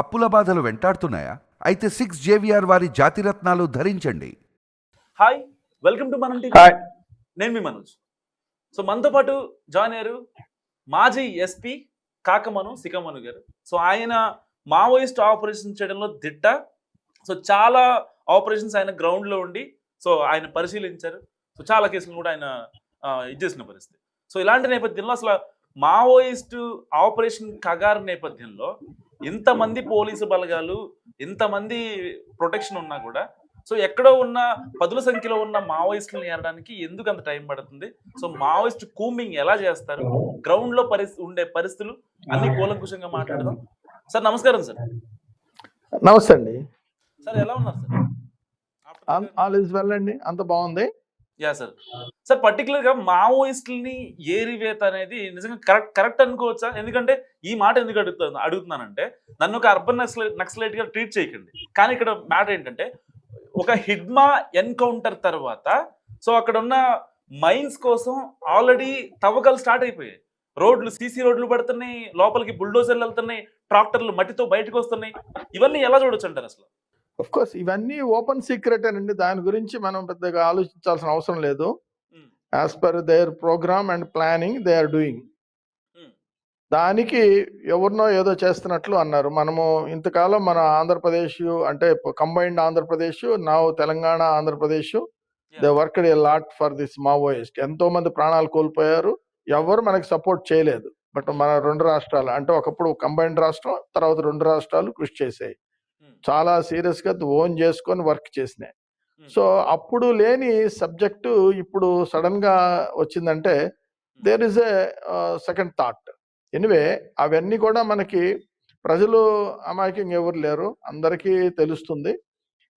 అప్పుల బాధలు వెంటాడుతున్నాయా? అయితే 6 జేవిఆర్ వారి జాతిరత్నాలు ధరించండి. హాయ్, వెల్కమ్ టు మనం టీవీ. హాయ్. నేను మీ మనోజ్. సో మనతో పాటు జాయిన్ అయ్యారు మాజీ ఎస్పీ కాకమను సికమను గారు. సో ఆయన మావోయిస్ట్ ఆపరేషన్ చేయడంలో దిట్ట. సో చాలా ఆపరేషన్స్ ఆయన గ్రౌండ్లో ఉండి సో ఆయన పరిశీలించారు. సో చాలా కేసులు కూడా ఆయన ఇది చేసిన పరిస్థితి. సో ఇలాంటి నేపథ్యంలో అసలు మావోయిస్ట్ ఆపరేషన్ కగారు నేపథ్యంలో ఇంతమంది పోలీసు బలగాలు, ఇంతమంది ప్రొటెక్షన్ ఉన్నా కూడా సో ఎక్కడో ఉన్న పదుల సంఖ్యలో ఉన్న మావోయిస్టులను ఏరడానికి ఎందుకు అంత టైం పడుతుంది? సో మావోయిస్ట్ కూంబింగ్ ఎలా చేస్తారు, గ్రౌండ్ లో ఉండే పరిస్థితులు అన్ని కూలంకుషంగా మాట్లాడదాం. సార్ నమస్కారం. సార్ నమస్తే అండి. సార్ ఎలా ఉన్నారు సార్? ఆల్ ఇస్ వెల్ అండి, అంత బాగుంది. Yeah sir. సార్ పర్టికులర్ గా మావోయిస్టులని ఏరివేత అనేది నిజంగా కరెక్ట్ అనుకోవచ్చా? ఎందుకంటే ఈ మాట ఎందుకు అడుగుతున్నానంటే, నన్ను ఒక అర్బన్ నక్సలైట్ గా ట్రీట్ చేయకండి, కానీ ఇక్కడ మ్యాటర్ ఏంటంటే ఒక హిడ్మా ఎన్కౌంటర్ తర్వాత సో అక్కడ ఉన్న మైన్స్ కోసం ఆల్రెడీ తవ్వకాలు స్టార్ట్ అయిపోయాయి. రోడ్లు, సీసీ రోడ్లు పడుతున్నాయి, లోపలికి బుల్డోజర్లు వెళ్తున్నాయి, ట్రాక్టర్లు మట్టితో బయటకు వస్తున్నాయి. ఇవన్నీ ఎలా చూడొచ్చు అంటారు అసలు? ఆఫ్ కోర్స్ ఇవన్నీ ఓపెన్ సీక్రెట్ అండి, దాని గురించి మనం పెద్దగా ఆలోచించాల్సిన అవసరం లేదు. As per there program and planning they are doing. దానికి ఎవరినో ఏదో చేస్తున్నట్లు అన్నారు. మనము ఇంతకాలం మన ఆంధ్రప్రదేశ్ అంటే కంబైన్డ్ ఆంధ్రప్రదేశ్, నా Telangana Andhra Pradesh, they worked a lot for this Maoist. ఎంతో మంది ప్రాణాలు కోల్పోయారు, ఎవరు మనకి సపోర్ట్ చేయలేదు. బట్ మన రెండు రాష్ట్రాలు అంటే ఒకప్పుడు కంబైన్డ్ రాష్ట్రం, తర్వాత రెండు రాష్ట్రాలు కృషి చేసాయి, చాలా సీరియస్ గా ఓన్ చేసుకొని వర్క్ చేసినాయి. సో అప్పుడు లేని సబ్జెక్టు ఇప్పుడు సడన్ గా వచ్చిందంటే there is a second thought. Anyway అవన్నీ కూడా మనకి ప్రజలు అమాయకంగా ఎవరు లేరు, అందరికీ తెలుస్తుంది.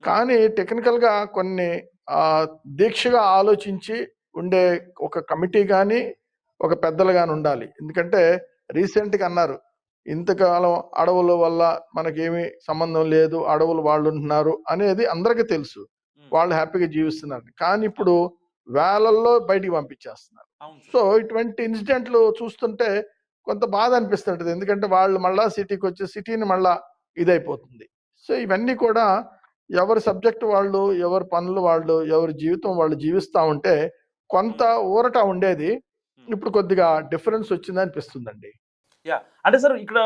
కానీ టెక్నికల్ గా కొన్ని దీక్షగా ఆలోచించి ఉండే ఒక కమిటీ కానీ ఒక పెద్దలు కానీ ఉండాలి. ఎందుకంటే రీసెంట్ గా అన్నారు, ఇంతకాలం అడవుల వల్ల మనకేమీ సంబంధం లేదు, అడవులు వాళ్ళు ఉంటున్నారు అనేది అందరికీ తెలుసు, వాళ్ళు హ్యాపీగా జీవిస్తున్నారు. కానీ ఇప్పుడు వేలల్లో బయటికి పంపించేస్తున్నారు. సో ఇటువంటి ఇన్సిడెంట్లు చూస్తుంటే కొంత బాధ అనిపిస్తుంటది, ఎందుకంటే వాళ్ళు మళ్ళా సిటీకి వచ్చి సిటీని మళ్ళా ఇదైపోతుంది. సో ఇవన్నీ కూడా ఎవరి సబ్జెక్ట్ వాళ్ళు, ఎవరి పనులు వాళ్ళు, ఎవరి జీవితం వాళ్ళు జీవిస్తూ ఉంటే కొంత ఊరట ఉండేది. ఇప్పుడు కొద్దిగా డిఫరెన్స్ వచ్చింది అనిపిస్తుందండి. యా, అంటే సార్ ఇక్కడ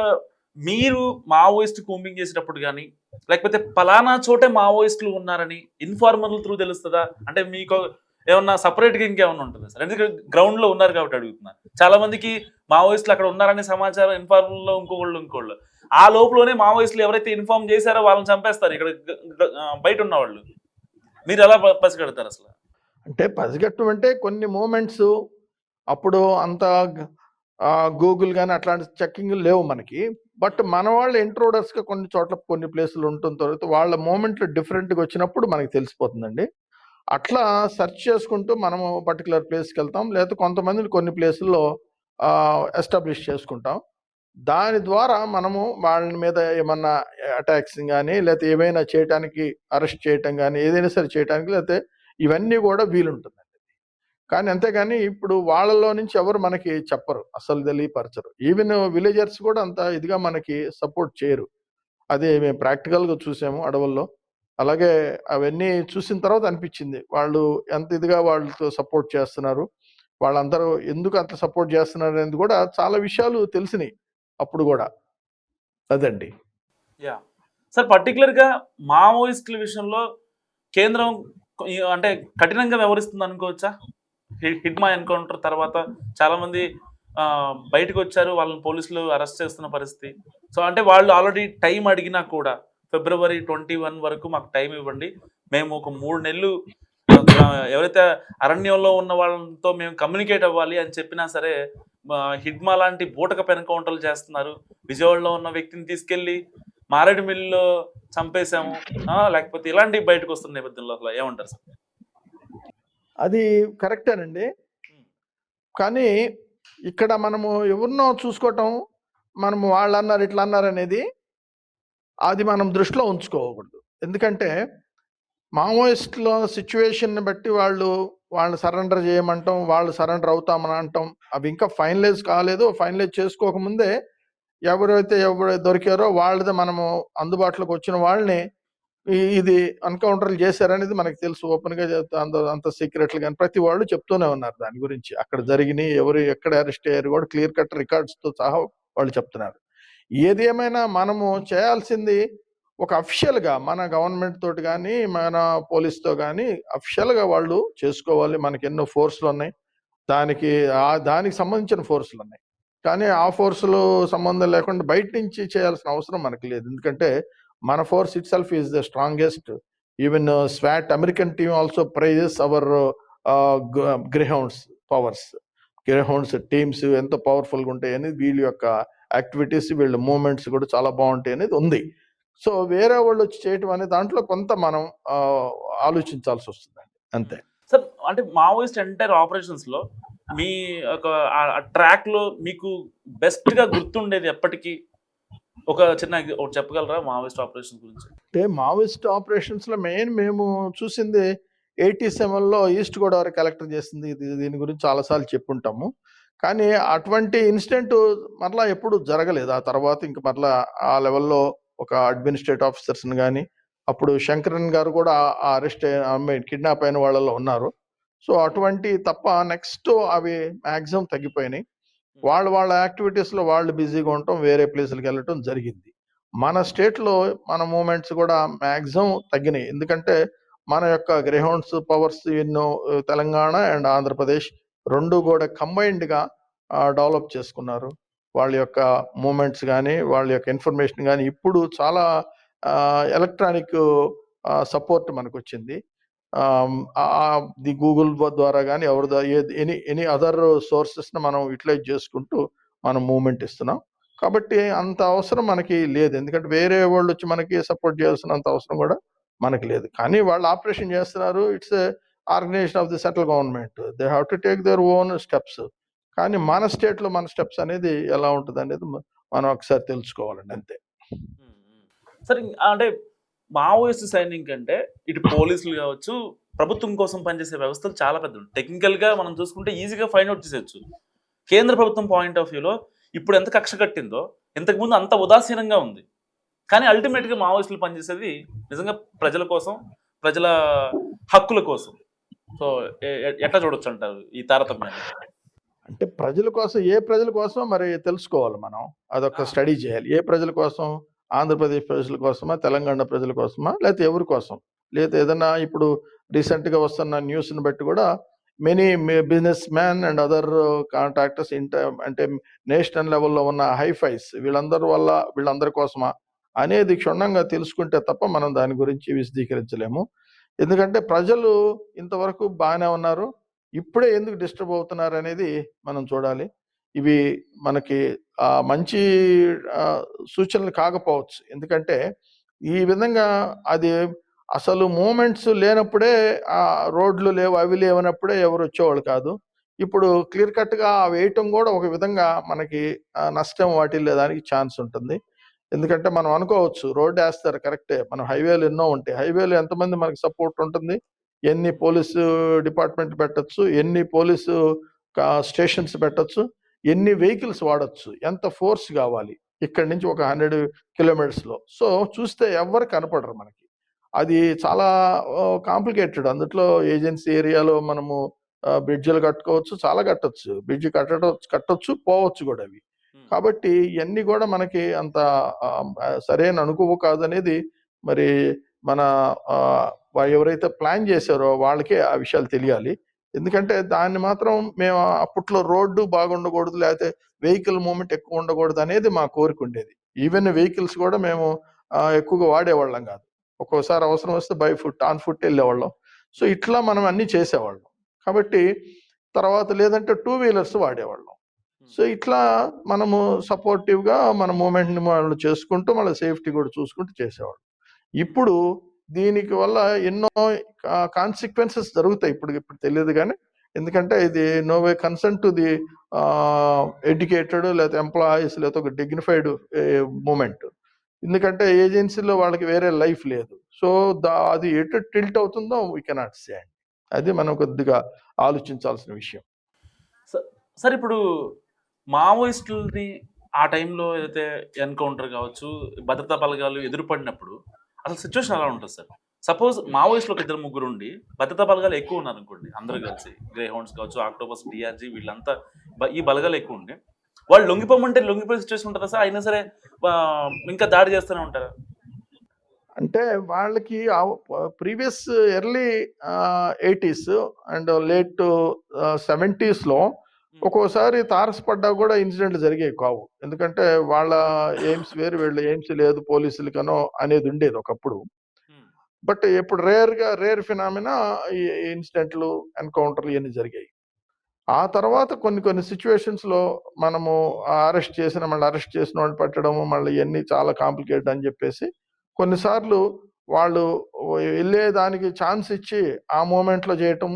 మీరు మావోయిస్ట్ కూంబింగ్ చేసేటప్పుడు కానీ లేకపోతే పలానా చోటే మావోయిస్టులు ఉన్నారని ఇన్ఫార్మర్ల త్రూ తెలుస్తుందా? అంటే మీకు ఏమన్నా సపరేట్గా ఇంకేమన్నా ఉంటుంది సార్? ఎందుకంటే గ్రౌండ్ లో ఉన్నారు కాబట్టి అడుగుతున్నారు. చాలా మందికి మావోయిస్టులు అక్కడ ఉన్నారనే సమాచారం ఇన్ఫార్మర్లో ఇంకోళ్ళు ఆ లోపలనే మావోయిస్టులు ఎవరైతే ఇన్ఫార్మ్ చేశారో వాళ్ళని చంపేస్తారు ఇక్కడ బయట ఉన్న వాళ్ళు. మీరు ఎలా పసిగడతారు అసలు? అంటే పసిగట్టం అంటే కొన్ని మూమెంట్స్ అప్పుడు అంత గూగుల్ కానీ అట్లాంటి చెక్కింగ్ లేవు మనకి. బట్ మన వాళ్ళు ఇంట్రోడర్స్ గా కొన్ని చోట్ల కొన్ని ప్లేసులు ఉంటుంది, తర్వాత వాళ్ళ మూమెంట్లు డిఫరెంట్గా వచ్చినప్పుడు మనకి తెలిసిపోతుందండి. అట్లా సెర్చ్ చేసుకుంటూ మనము పర్టికులర్ ప్లేస్కి వెళ్తాం, లేదా కొంతమందిని కొన్ని ప్లేసుల్లో ఎస్టాబ్లిష్ చేసుకుంటాం. దాని ద్వారా మనము వాళ్ళ మీద ఏమన్నా అటాక్స్ కానీ లేకపోతే ఏమైనా చేయటానికి, అరెస్ట్ చేయటం కానీ ఏదైనా సరే చేయటానికి లేకపోతే ఇవన్నీ కూడా వీలుంటుందండి. కానీ అంతేగాని ఇప్పుడు వాళ్ళలో నుంచి ఎవరు మనకి చెప్పరు, అసలు తెలియపరచరు. ఈవెన్ విలేజర్స్ కూడా అంత ఇదిగా మనకి సపోర్ట్ చేయరు. అది మేము ప్రాక్టికల్గా చూసాము అడవుల్లో. అలాగే అవన్నీ చూసిన తర్వాత అనిపించింది వాళ్ళు ఎంత ఇదిగా వాళ్ళతో సపోర్ట్ చేస్తున్నారు, వాళ్ళందరూ ఎందుకు అంత సపోర్ట్ చేస్తున్నారు అనేది కూడా చాలా విషయాలు తెలిసినాయి అప్పుడు కూడా. అదండి. యా సార్, పర్టికులర్ గా మావోయిస్టుల విషయంలో కేంద్రం అంటే కఠినంగా వ్యవహరిస్తుంది అనుకోవచ్చా? హిడ్మా ఎన్కౌంటర్ తర్వాత చాలా మంది బయటకు వచ్చారు, వాళ్ళని పోలీసులు అరెస్ట్ చేస్తున్న పరిస్థితి. సో అంటే వాళ్ళు ఆల్రెడీ టైం అడిగినా కూడా February 21 వరకు మాకు టైం ఇవ్వండి, మేము ఒక 3 నెలలు ఎవరైతే అరణ్యంలో ఉన్న వాళ్ళతో మేము కమ్యూనికేట్ అవ్వాలి అని చెప్పినా సరే హిడ్మా లాంటి బూటకపు ఎన్కౌంటర్లు చేస్తున్నారు. విజయవాడలో ఉన్న వ్యక్తిని తీసుకెళ్లి మారేడుమిల్లిలో చంపేశాము, లేకపోతే ఇలాంటివి బయటకు వస్తున్న నేపథ్యంలో అసలు ఏమంటారు సార్? అది కరెక్టేనండి, కానీ ఇక్కడ మనము ఎవరినో చూసుకోవటం, మనము వాళ్ళు అన్నారు ఇట్లా అన్నారు అనేది అది మనం దృష్టిలో ఉంచుకోకూడదు. ఎందుకంటే మావోయిస్టుల సిచ్యువేషన్ని బట్టి వాళ్ళు సరెండర్ చేయమంటాం, వాళ్ళు సరెండర్ అవుతామని అంటాం. అవి ఇంకా ఫైనలైజ్ కాలేదు, ఫైనలైజ్ చేసుకోకముందే ఎవరైతే దొరికారో వాళ్ళది మనము అందుబాటులోకి వచ్చిన వాళ్ళని ఇది ఎన్కౌంటర్లు చేశారనేది మనకు తెలుసు. ఓపెన్ గా అంత సీక్రెట్లు కానీ ప్రతి వాళ్ళు చెప్తూనే ఉన్నారు దాని గురించి. అక్కడ జరిగినాయి, ఎవరు ఎక్కడ అరెస్ట్ అయ్యారు కూడా క్లియర్ కట్ రికార్డ్స్ తో సహా వాళ్ళు చెప్తున్నారు. ఏది ఏమైనా మనము చేయాల్సింది ఒక అఫీషియల్ గా మన గవర్నమెంట్ తోటి కానీ మన పోలీస్ తో కానీ అఫీషియల్ గా వాళ్ళు చేసుకోవాలి. మనకి ఎన్నో ఫోర్సులు ఉన్నాయి, దానికి సంబంధించిన ఫోర్సులు ఉన్నాయి. కానీ ఆ ఫోర్సులు సంబంధం లేకుండా బయట నుంచి చేయాల్సిన అవసరం మనకి లేదు. ఎందుకంటే మన force itself is the strongest. Even స్వాట్ American team also prizes our Greyhounds powers. Greyhounds teams ఎంత పవర్ఫుల్ గా ఉంటాయి అనేది, వీళ్ళ యొక్క యాక్టివిటీస్, వీళ్ళ మూమెంట్స్ కూడా చాలా బాగుంటాయి అనేది ఉంది. సో వేరే వాళ్ళు వచ్చి చేయటం అనే దాంట్లో కొంత మనం ఆలోచించాల్సి వస్తుందండి, అంతే. సార్ అంటే మావోయిస్ట్ ఎంటైర్ ఆపరేషన్స్ లో మీ ఒక ట్రాక్ లో మీకు బెస్ట్ గా గుర్తుండేది ఎప్పటికీ ఒక చిన్న ఒకటి చెప్పగలరా మావోయిస్ట్ ఆపరేషన్ గురించి? అంటే మావోయిస్ట్ ఆపరేషన్స్ లో మెయిన్ మేము చూసింది 87లో ఈస్ట్ గోదావరి కలెక్టర్ చేసింది. దీని గురించి చాలాసార్లు చెప్పుంటాము. కానీ అటువంటి ఇన్సిడెంట్ మరలా ఎప్పుడు జరగలేదు. ఆ తర్వాత ఇంక మరలా ఆ లెవెల్లో ఒక అడ్మినిస్ట్రేటివ్ ఆఫీసర్స్ని కానీ, అప్పుడు శంకరన్ గారు కూడా అరెస్ట్ కిడ్నాప్ అయిన వాళ్ళలో ఉన్నారు. సో అటువంటి తప్ప నెక్స్ట్ అవి మ్యాక్సిమం తగ్గిపోయినాయి. వాళ్ళ యాక్టివిటీస్ లో వాళ్ళు బిజీగా ఉండటం, వేరే ప్లేసులకు వెళ్ళటం జరిగింది. మన స్టేట్ లో మన మూమెంట్స్ కూడా మ్యాక్సిమం తగ్గినాయి. ఎందుకంటే మన యొక్క గ్రేహౌండ్స్ పవర్స్ ఎన్నో తెలంగాణ అండ్ ఆంధ్రప్రదేశ్ రెండు కూడా కంబైన్డ్ గా డెవలప్ చేసుకున్నారు. వాళ్ళ యొక్క మూమెంట్స్ కానీ, వాళ్ళ యొక్క ఇన్ఫర్మేషన్ కానీ ఇప్పుడు చాలా ఎలక్ట్రానిక్ సపోర్ట్ మనకు వచ్చింది. ది గూగుల్ ద్వారా కానీ ఎనీ అదర్ సోర్సెస్ ని మనం యూటిలైజ్ చేసుకుంటూ మనం మూవ్మెంట్ ఇస్తున్నాం. కాబట్టి అంత అవసరం మనకి లేదు. ఎందుకంటే వేరే వాళ్ళు వచ్చి మనకి సపోర్ట్ చేయాల్సినంత అవసరం కూడా మనకి లేదు. కానీ వాళ్ళు ఆపరేషన్ చేస్తున్నారు. It's organisation of the central government. They have to take their own steps. కానీ మన స్టేట్ లో మన స్టెప్స్ అనేది ఎలా ఉంటుంది అనేది మనం ఒకసారి తెలుసుకోవాలండి, అంతే. సరే అంటే మావోయిస్ట్ సైనింగ్ అంటే ఇటు పోలీసులు కావచ్చు, ప్రభుత్వం కోసం పనిచేసే వ్యవస్థలు చాలా పెద్ద. టెక్నికల్ గా మనం చూసుకుంటే ఈజీగా ఫైండ్ అవుట్ చేసేయచ్చు. కేంద్ర ప్రభుత్వం పాయింట్ ఆఫ్ వ్యూలో ఇప్పుడు ఎంత కక్ష కట్టిందో ఇంతకుముందు అంత ఉదాసీనంగా ఉంది. కానీ అల్టిమేట్ గా మావోయిస్టులు పనిచేసేది నిజంగా ప్రజల కోసం, ప్రజల హక్కుల కోసం. సో ఎట్లా చూడొచ్చు అంటారు ఈ తారతమ్యాన్ని? అంటే ప్రజల కోసం, ఏ ప్రజల కోసం మరి తెలుసుకోవాలి మనం. అదొక స్టడీ చేయాలి. ఏ ప్రజల కోసం? ఆంధ్రప్రదేశ్ ప్రజల కోసమా, తెలంగాణ ప్రజల కోసమా, లేకపోతే ఎవరి కోసం? లేదా ఏదన్నా ఇప్పుడు రీసెంట్ గా వస్తున్న న్యూస్ ని బట్టి కూడా many business man and other contractors అంటే నేషనల్ లెవెల్లో ఉన్న హైఫైస్ వీళ్ళందరి కోసమా అనేది క్షుణ్ణంగా తెలుసుకుంటే తప్ప మనం దాని గురించి విశదీకరించలేము. ఎందుకంటే ప్రజలు ఇంతవరకు బాగానే ఉన్నారు, ఇప్పుడే ఎందుకు డిస్టర్బ్ అవుతున్నారు అనేది మనం చూడాలి. ఇవి మనకి మంచి సూచనలు కాకపోవచ్చు. ఎందుకంటే ఈ విధంగా అది అసలు మూమెంట్స్ లేనప్పుడే, రోడ్లు లేవు అవి లేవనప్పుడే ఎవరు వచ్చేవాళ్ళు కాదు. ఇప్పుడు క్లియర్ కట్ గా వేయటం కూడా ఒక విధంగా మనకి నష్టం వాటిల్లేదానికి ఛాన్స్ ఉంటుంది. ఎందుకంటే మనం అనుకోవచ్చు రోడ్డు వేస్తారు కరెక్టే, మనం హైవేలు ఎన్నో ఉంటాయి, హైవేలు ఎంతమంది మనకి సపోర్ట్ ఉంటుంది, ఎన్ని పోలీసు డిపార్ట్మెంట్ పెట్టచ్చు, ఎన్ని పోలీసు స్టేషన్స్ పెట్టచ్చు, ఎన్ని వెహికల్స్ వాడచ్చు, ఎంత ఫోర్స్ కావాలి ఇక్కడి నుంచి ఒక 100 కిలోమీటర్స్ లో. సో చూస్తే ఎవరు కనపడరు మనకి. అది చాలా కాంప్లికేటెడ్. అందులో ఏజెన్సీ ఏరియాలో మనము బ్రిడ్జ్లు కట్టుకోవచ్చు, చాలా కట్టొచ్చు, బ్రిడ్జ్ కట్టొచ్చు పోవచ్చు కూడా అవి. కాబట్టి ఇవన్నీ కూడా మనకి అంత సరైన అనుకువ కాదనేది మరి మన ఎవరైతే ప్లాన్ చేశారో వాళ్ళకే ఆ విషయాలు తెలియాలి. ఎందుకంటే దాన్ని మాత్రం మేము అప్పట్లో రోడ్డు బాగుండకూడదు, లేకపోతే వెహికల్ మూవ్మెంట్ ఎక్కువ ఉండకూడదు అనేది మా కోరిక ఉండేది. ఈవెన్ వెహికల్స్ కూడా మేము ఎక్కువగా వాడేవాళ్ళం కాదు. ఒక్కోసారి అవసరం వస్తే బై ఫుట్, ఆన్ ఫుట్ వెళ్ళేవాళ్ళం. సో ఇట్లా మనం అన్ని చేసేవాళ్ళం. కాబట్టి తర్వాత లేదంటే 2 వీలర్స్ వాడేవాళ్ళం. సో ఇట్లా మనము సపోర్టివ్ గా మన మూమెంట్ ని వాళ్ళు చేసుకుంటూ మళ్ళీ సేఫ్టీ కూడా చూసుకుంటూ చేసేవాళ్ళం. ఇప్పుడు దీనికి వల్ల ఎన్నో కాన్సిక్వెన్సెస్ జరుగుతాయి. ఇప్పుడు తెలియదు కానీ, ఎందుకంటే ఇది no way concern to the educated లేకపోతే ఎంప్లాయీస్ లేకపోతే ఒక డిగ్నిఫైడ్ మూమెంట్. ఎందుకంటే ఏజెన్సీలో వాళ్ళకి వేరే లైఫ్ లేదు. సో అది ఎటు టిల్ట్ అవుతుందో వీ కెనాట్ సే. అది మనం కొద్దిగా ఆలోచించాల్సిన విషయం. సార్ ఇప్పుడు మావోయిస్టులని ఆ టైంలో ఏదైతే ఎన్కౌంటర్ కావచ్చు, భద్రతా బలగాలు ఎదురుపడినప్పుడు అసలు సిచ్యువేషన్ ఎలా ఉంటుంది సార్? సపోజ్ మావోయిస్టులు ఒక ఇద్దరు ముగ్గురు ఉండి భద్రతా బలగాలు ఎక్కువ ఉన్నారు అనుకోండి, అందరూ కలిసి గ్రే హౌండ్స్ కావచ్చు, ఆక్టోపస్, డిఆర్జీ వీళ్ళంతా ఈ బలగాలు ఎక్కువ ఉండి వాళ్ళు లొంగిపోమంటే లొంగిపోయే సిచ్యువేషన్ ఉంటుందా సార్? అయినా సరే ఇంకా దాడి చేస్తూనే ఉంటారా? అంటే వాళ్ళకి previous early 80s and late 70s లో ఒక్కోసారి తారసపడ్డా కూడా ఇన్సిడెంట్లు జరిగేవి కావు. ఎందుకంటే వాళ్ళ ఎయిమ్స్ వేరు, వీళ్ళ ఎయిమ్స్ లేదు పోలీసులకనో అనేది ఉండేది ఒకప్పుడు. బట్ ఇప్పుడు రేర్ ఫినామినా ఈ ఇన్సిడెంట్లు, ఎన్కౌంటర్లు ఇవన్నీ జరిగాయి. ఆ తర్వాత కొన్ని సిచ్యువేషన్స్ లో మనము అరెస్ట్ చేసిన వాళ్ళు పెట్టడము, మళ్ళీ ఇవన్నీ చాలా కాంప్లికేటెడ్ అని చెప్పేసి కొన్నిసార్లు వాళ్ళు వెళ్ళేదానికి ఛాన్స్ ఇచ్చి ఆ మూమెంట్ లో చేయటం,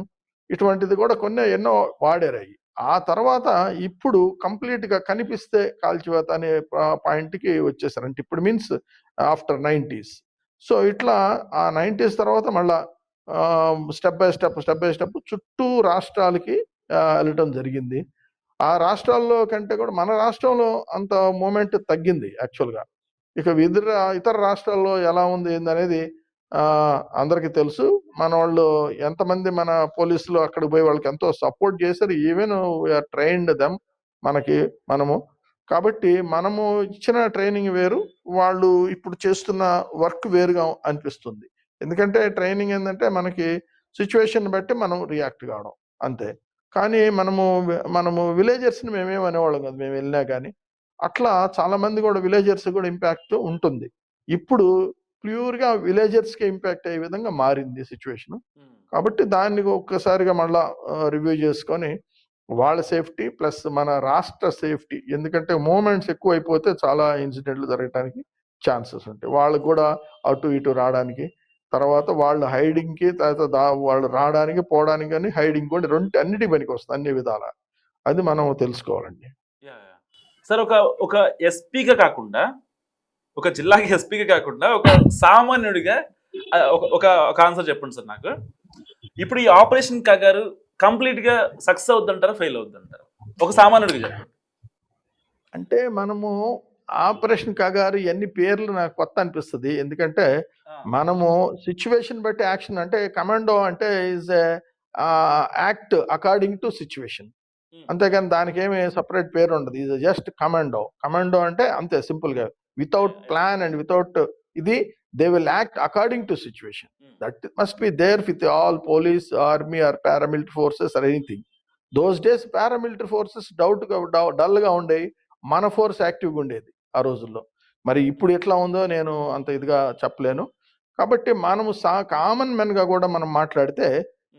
ఇటువంటిది కూడా ఎన్నో వాడారు. ఆ తర్వాత ఇప్పుడు కంప్లీట్ గా కనిపిస్తే కాల్చివేత అనే పాయింట్ కి వచ్చేసారు. అంటే ఇప్పుడు మీన్స్ ఆఫ్టర్ 90s. సో ఇట్లా ఆ 90s తర్వాత మళ్ళా స్టెప్ బై స్టెప్ చుట్టూ రాష్ట్రాలకి వెళ్ళటం జరిగింది. ఆ రాష్ట్రాల్లో కంటే కూడా మన రాష్ట్రంలో అంత మూమెంట్ తగ్గింది యాక్చువల్గా. ఇక ఇతర రాష్ట్రాల్లో ఎలా ఉంది ఏందనేది అందరికీ తెలుసు. మన వాళ్ళు ఎంతమంది మన పోలీసులు అక్కడికి పోయి వాళ్ళకి ఎంతో సపోర్ట్ చేశారు. ఈవెన్ వీఆర్ ట్రైన్డ్ దెమ్ మనము. కాబట్టి మనము ఇచ్చిన ట్రైనింగ్ వేరు, వాళ్ళు ఇప్పుడు చేస్తున్న వర్క్ వేరుగా అనిపిస్తుంది. ఎందుకంటే ట్రైనింగ్ ఏంటంటే మనకి సిచ్యువేషన్ బట్టి మనం రియాక్ట్ కావడం అంతే. కానీ మనము విలేజర్స్ని మేమేం అనేవాళ్ళం కదా మేము వెళ్ళినా కానీ. అట్లా చాలా మంది కూడా విలేజర్స్ కూడా ఇంపాక్ట్ ఉంటుంది. ఇప్పుడు ప్యూర్గా విలేజర్స్కి ఇంపాక్ట్ అయ్యే విధంగా మారింది సిచ్యువేషన్. కాబట్టి దాన్ని ఒక్కసారిగా మళ్ళా రివ్యూ చేసుకొని వాళ్ళ సేఫ్టీ ప్లస్ మన రాష్ట్ర సేఫ్టీ, ఎందుకంటే మూమెంట్స్ ఎక్కువ అయిపోతే చాలా ఇన్సిడెంట్లు జరగడానికి ఛాన్సెస్ ఉంటాయి. వాళ్ళకు కూడా అటు ఇటు రావడానికి, తర్వాత వాళ్ళు హైడింగ్కి, తర్వాత వాళ్ళు రావడానికి పోవడానికి, కానీ హైడింగ్ కూడా అన్నిటి పనికి వస్తుంది అన్ని విధాల. అది మనం తెలుసుకోవాలండి. సార్ ఒక ఎస్పీగా కాకుండా, ఒక జిల్లాకి ఎస్పీగా కాకుండా ఒక సామాన్యుడిగా ఒక ఆన్సర్ చెప్పండి సార్ నాకు. ఇప్పుడు ఈ ఆపరేషన్ కాగారు కంప్లీట్ గా సక్సెస్ అవుద్దంటారా, ఫెయిల్ అవుద్దంటారా? ఒక సామాన్యుడిగా చెప్పండి. అంటే మనము ఆపరేషన్ కాగారు ఇవన్నీ పేర్లు నాకు కొత్త అనిపిస్తుంది. ఎందుకంటే మనము సిచ్యువేషన్ బట్టి యాక్షన్, అంటే కమాండో అంటే is act according to situation, అంతేగాని దానికి ఏమి సపరేట్ పేరు ఉండదు. ఈజ్ జస్ట్ కమాండో అంటే అంతే సింపుల్ గా, వితౌట్ ప్లాన్ అండ్ వితౌట్ ఇది they will act according to situation. That must be there with all police, army or paramilitary forces or anything. Those days paramilitary forces dull గా ఉండేవి, మన force యాక్టివ్గా ఉండేది ఆ రోజుల్లో. మరి ఇప్పుడు ఎట్లా ఉందో నేను అంత ఇదిగా చెప్పలేను. కాబట్టి మనము కామన్ మెన్ గా కూడా మనం మాట్లాడితే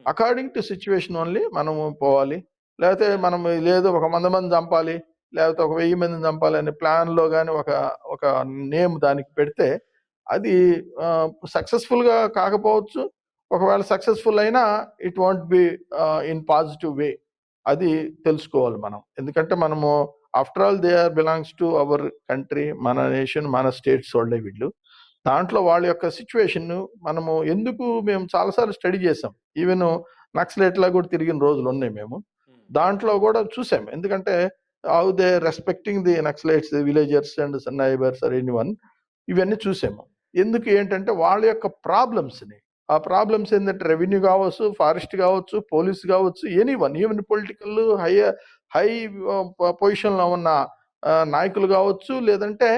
అకార్డింగ్ టు సిచ్యువేషన్ ఓన్లీ మనము పోవాలి. లేకపోతే మనం లేదు ఒక 100 మంది చంపాలి, లేకపోతే ఒక 1000 మందిని చంపాలి అనే ప్లాన్లో కానీ ఒక నేమ్ దానికి పెడితే అది సక్సెస్ఫుల్గా కాకపోవచ్చు. ఒకవేళ సక్సెస్ఫుల్ అయినా it won't be in positive way. అది తెలుసుకోవాలి మనం. ఎందుకంటే మనము after all they are belongs to our country, మన నేషన్, మన స్టేట్స్ వాళ్ళే వీళ్ళు. దాంట్లో వాళ్ళ యొక్క సిచ్యువేషన్ మేము చాలాసార్లు స్టడీ చేసాం. ఈవెన్ నక్సలైట్లా కూడా తిరిగిన రోజులు ఉన్నాయి మేము. దాంట్లో కూడా చూసాం. ఎందుకంటే how they respecting the naxalites, villagers and neighbours or anyone, ఇవన్నీ చూసాము. ఏంటంటే వాళ్ళ యొక్క ప్రాబ్లమ్స్ని, ఆ ప్రాబ్లమ్స్ ఏంటంటే రెవెన్యూ కావచ్చు, ఫారెస్ట్ కావచ్చు, పోలీస్ కావచ్చు, ఎనీవన్, ఈవెన్ పొలిటికల్ హై పొజిషన్లో ఉన్న నాయకులు కావచ్చు, లేదంటే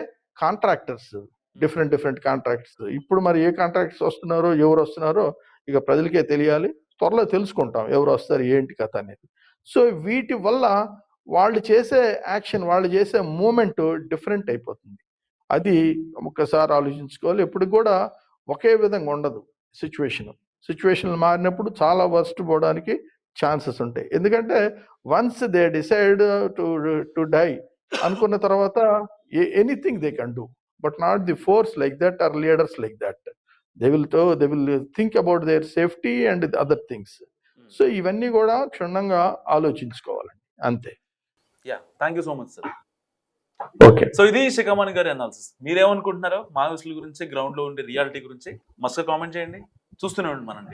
కాంట్రాక్టర్స్, డిఫరెంట్ కాంట్రాక్టర్స్. ఇప్పుడు మరి ఏ కాంట్రాక్టర్స్ వస్తున్నారో, ఎవరు వస్తున్నారో ఇక ప్రజలకే తెలియాలి. త్వరలో తెలుసుకుంటాం ఎవరు వస్తారు, ఏంటి కథ అనేది. సో వీటి వల్ల వాళ్ళు చేసే యాక్షన్, వాళ్ళు చేసే మూమెంట్ డిఫరెంట్ అయిపోతుంది. అది ఒక్కసారి ఆలోచించుకోవాలి. ఎప్పుడు కూడా ఒకే విధంగా ఉండదు సిచ్యువేషన్ మారినప్పుడు చాలా వర్స్ట్ పోవడానికి ఛాన్సెస్ ఉంటాయి. ఎందుకంటే once they decide to die అనుకున్న తర్వాత anything they can do, but not the force like that or leaders like that. They will think about their safety and other things. So ఇవన్నీ కూడా క్షుణ్ణంగా ఆలోచించుకోవాలండి, అంతే. Thank you so much sir. Okay. So ఇది శిఖామణి గారి analysis. మీరేమనుకుంటున్నారో మావోయిస్టుల గురించి, ground లో ఉండే రియాలిటీ గురించి మస్తు కామెంట్ చేయండి. చూస్తూనే ఉండండి మనం.